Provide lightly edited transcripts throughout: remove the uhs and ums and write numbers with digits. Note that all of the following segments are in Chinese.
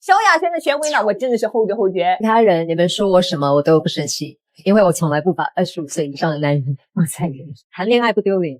萧亚轩的权威呢，我真的是后知后觉。其他人你们说我什么我都不生气，因为我从来不把25岁以上的男人放在眼里。谈恋爱不丢脸，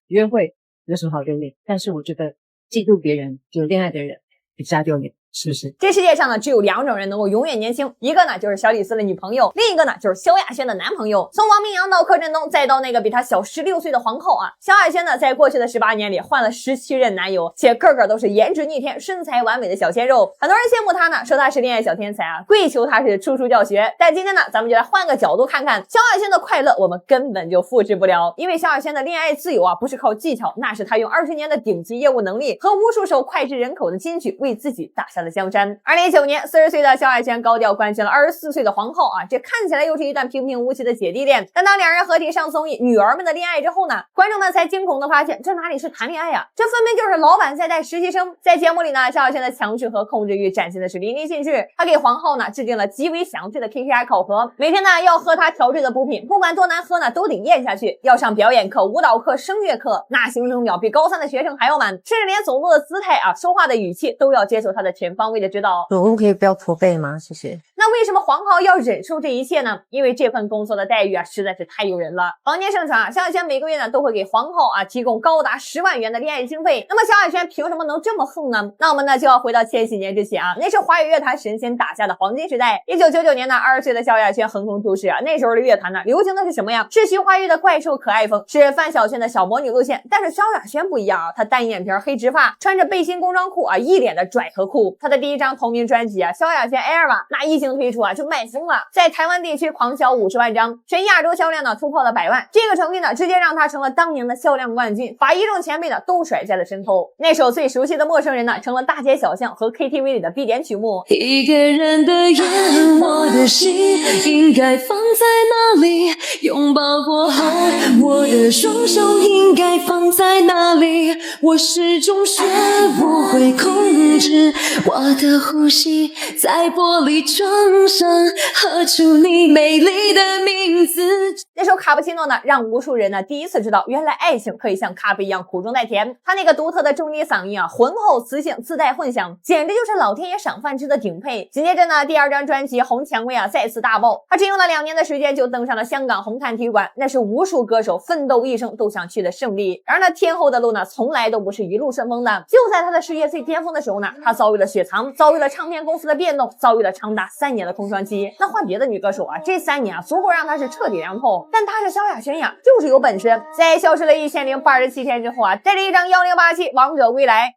约会有什么好丢脸？但是我觉得嫉妒别人有恋爱的人比较丢脸。是不是？这世界上呢，只有2种人能够永远年轻，一个呢就是小李子的女朋友，另一个呢就是萧亚轩的男朋友。从王明阳到柯震东，再到那个比他小16岁的皇后啊，萧亚轩呢在过去的18年里换了17任男友，且个个都是颜值逆天、身材完美的小鲜肉。很多人羡慕他呢，说他是恋爱小天才啊，跪求他是处处教学。但今天呢，咱们就来换个角度看看萧亚轩的快乐，我们根本就复制不了，因为萧亚轩的恋爱自由啊，不是靠技巧，那是他用20年的顶级业务能力和无数首脍炙人口的金曲为自己打下的江山。2019年，40岁的萧亚轩高调关心了24岁的皇后啊，这看起来又是一段平平无奇的姐弟恋。但当两人合体上综艺《女儿们的恋爱》之后呢，观众们才惊恐的发现，这哪里是谈恋爱呀，这分明就是老板在带实习生。在节目里呢，萧亚轩的强势和控制欲展现的是淋漓尽致，他给皇后呢制定了极为详细的 KPI 考核，每天呢要喝他调制的补品，不管多难喝呢都得咽下去。要上表演课、舞蹈课、声乐课，那行程表比高3的学生还要满，甚至连走路的姿态啊、说话的语气都要接受他的全方位的指导。走路可以不要驼背吗？谢谢。那为什么皇后要忍受这一切呢？因为这份工作的待遇啊实在是太诱人了。坊间盛传啊，萧亚轩每个月呢都会给皇后啊提供高达10万元的恋爱经费。那么萧亚轩凭什么能这么横呢？那我们呢就要回到千禧年之前啊，那是华语乐坛神仙打下的黄金时代。1999年呢，20岁的萧亚轩横空出世啊，那时候的乐坛呢流行的是什么呀？是徐怀钰的怪兽可爱风，是范晓萱的小魔女路线。但是萧亚轩不一样啊，她单眼皮、黑直发，穿着背心工装裤啊，一脸的拽和酷。她的第一张同名专辑啊，萧亚轩 Air 吧，那一经推出啊就卖疯了，在台湾地区狂销50万张，全亚洲销量呢突破了100万。这个成绩呢直接让他成了当年的销量冠军，把一众前辈呢都甩在了身后。那首最熟悉的陌生人呢成了大街小巷和 KTV 里的必点曲目。一个人的夜，我的心应该放在哪里？拥抱过后，我的双手应该放在哪里？我始终学不会控制我的呼吸，在玻璃窗上喝出你美丽的名字。那首卡布奇诺呢，让无数人呢第一次知道，原来爱情可以像咖啡一样苦中带甜。他那个独特的中低嗓音啊，浑厚磁性，自带混响，简直就是老天爷赏饭吃的顶配。紧接着呢，第2张专辑《红蔷薇》啊再次大爆，他只用了2年的时间就登上了香港红磡体育馆，那是无数歌手奋斗一生都想去的胜利。然而呢，天后的路呢，从来都不是一路顺风的。就在他的事业最巅峰的时候呢，他遭遇了雪藏，遭遇了唱片公司的变动，遭遇了长达3年的空窗期。那换别的女歌手啊，这3年啊，足够让她是彻底凉透。但她是萧亚轩呀，就是有本事。在消失了1087天之后啊，带着一张1087王者归来。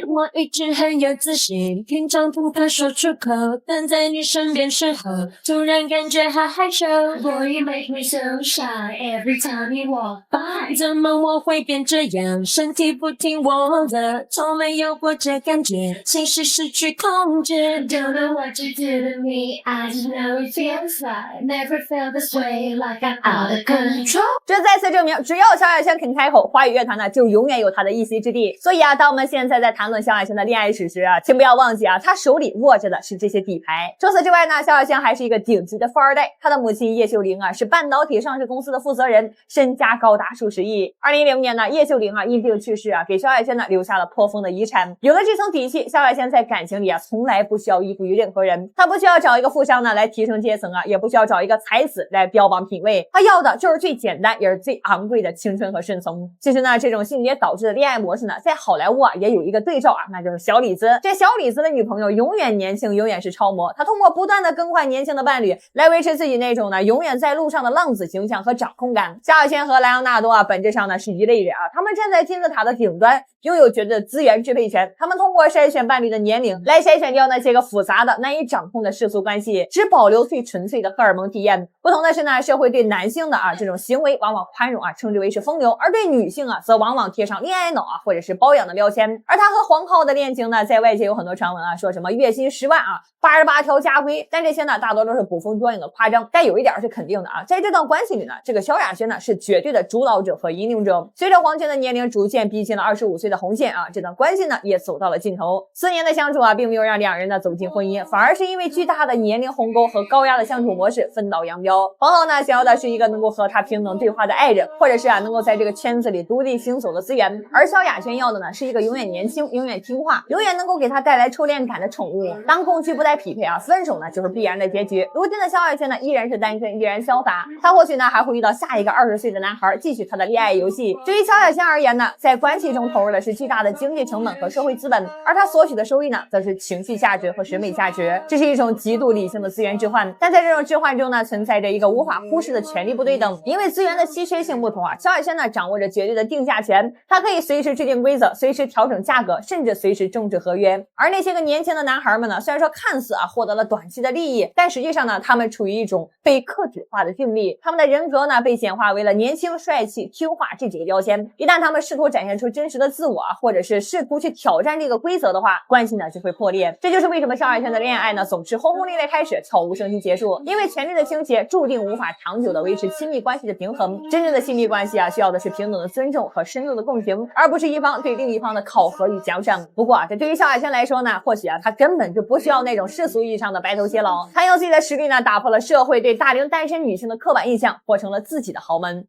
我一直很有自信，平常不怕说出口，但在你身边时候，突然感觉好害羞。Boy, you make me so shy every time you walk by。怎么我会变这样？身体不听我的，从没有过这感觉，情绪失去控制。Don't know what you do to me, I just know it feels right. Never felt this way, like I'm out of control。这再次证明，只要萧亚轩肯开口，华语乐坛呢就永远有他的一席之地。所以啊，当我们现在在谈论萧亚轩的恋爱史时啊，请不要忘记啊，他手里握着的是这些底牌。除此之外呢，萧亚轩还是一个顶级的富二代。他的母亲叶秀玲啊，是半导体上市公司的负责人，身家高达数十亿。2010年呢，叶秀玲啊因病去世啊，给萧亚轩呢留下了颇丰的遗产。有了这层底气，萧亚轩在感情里啊，从来不需要依附于任何人。他不需要找一个富商呢来提升阶层啊，也不需要找一个才子来标榜品味。他要的就是最简单也是最昂贵的青春和顺从。其实呢，这种性别导致的恋爱模式呢，在好莱坞啊也有一个对照啊，那就是小李子。这小李子的女朋友永远年轻，永远是超模。他通过不断的更换年轻的伴侣，来维持自己那种呢永远在路上的浪子形象和掌控感。萧亚轩和莱昂纳多啊，本质上呢是一类人啊，他们站在金字塔的顶端，拥有绝对的资源支配权。他们通过筛选伴侣的年龄，来筛选掉那些个复杂的、难以掌控的世俗关系，只保留最纯粹的荷尔蒙体验。不同的是呢，社会对男性的这种行为往往宽容称之为是风流，而对女性则往往贴上恋爱脑或者是包养的标签。而他和皇后的恋情呢，在外界有很多传闻说什么月薪10万88条家规，但这些呢大多都是捕风捉影的夸张。但有一点是肯定的在这段关系里呢，这个萧亚轩呢是绝对的主导者和引领者。随着黄轩的年龄逐渐逼近了25岁的红线这段关系呢也走到了尽头。4年的相处并没有让两人呢走进婚姻，反而是因为巨大的年龄鸿沟和高压的相处模式分道扬镳。皇后呢想要的是一个能够和他平等对话的爱人，或者是能够在这个圈子里独立行走的资源，而萧亚轩要的呢是一个永远年轻、性，永远听话，永远能够给他带来初恋感的宠物。当供需不再匹配啊，分手呢就是必然的结局。如今的萧亚轩呢依然是单身，依然潇洒，他或许呢还会遇到下一个20岁的男孩，继续他的恋爱游戏。对于萧亚轩而言呢，在关系中投入的是巨大的经济成本和社会资本，而他所取的收益呢，则是情绪价值和审美价值。这是一种极度理性的资源置换，但在这种置换中呢，存在着一个无法忽视的权力不对等。因为资源的稀缺性不同啊，萧亚轩呢掌握着绝对的定价权，他可以随时制定规则，随时调整价格，甚至随时终止合约。而那些个年轻的男孩们呢，虽然说看似获得了短期的利益，但实际上呢，他们处于一种被克制化的境地，他们的人格呢被简化为了年轻、帅气、听话这几个标签。一旦他们试图展现出真实的自我或者是试图去挑战这个规则的话，关系呢就会破裂。这就是为什么萧亚轩的恋爱呢总是轰轰烈烈开始，悄无声息结束。因为权力的倾斜注定无法长久的维持亲密关系的平衡。真正的亲密关系需要的是平等的尊重和深度的共情，而不是一方对另一方的考核与奖赏。不过这对于萧亚轩来说呢，或许他根本就不需要那种世俗意义上的白头偕老，他用自己的实力呢打破了社会对大龄单身女性的刻板印象，活成了自己的豪门。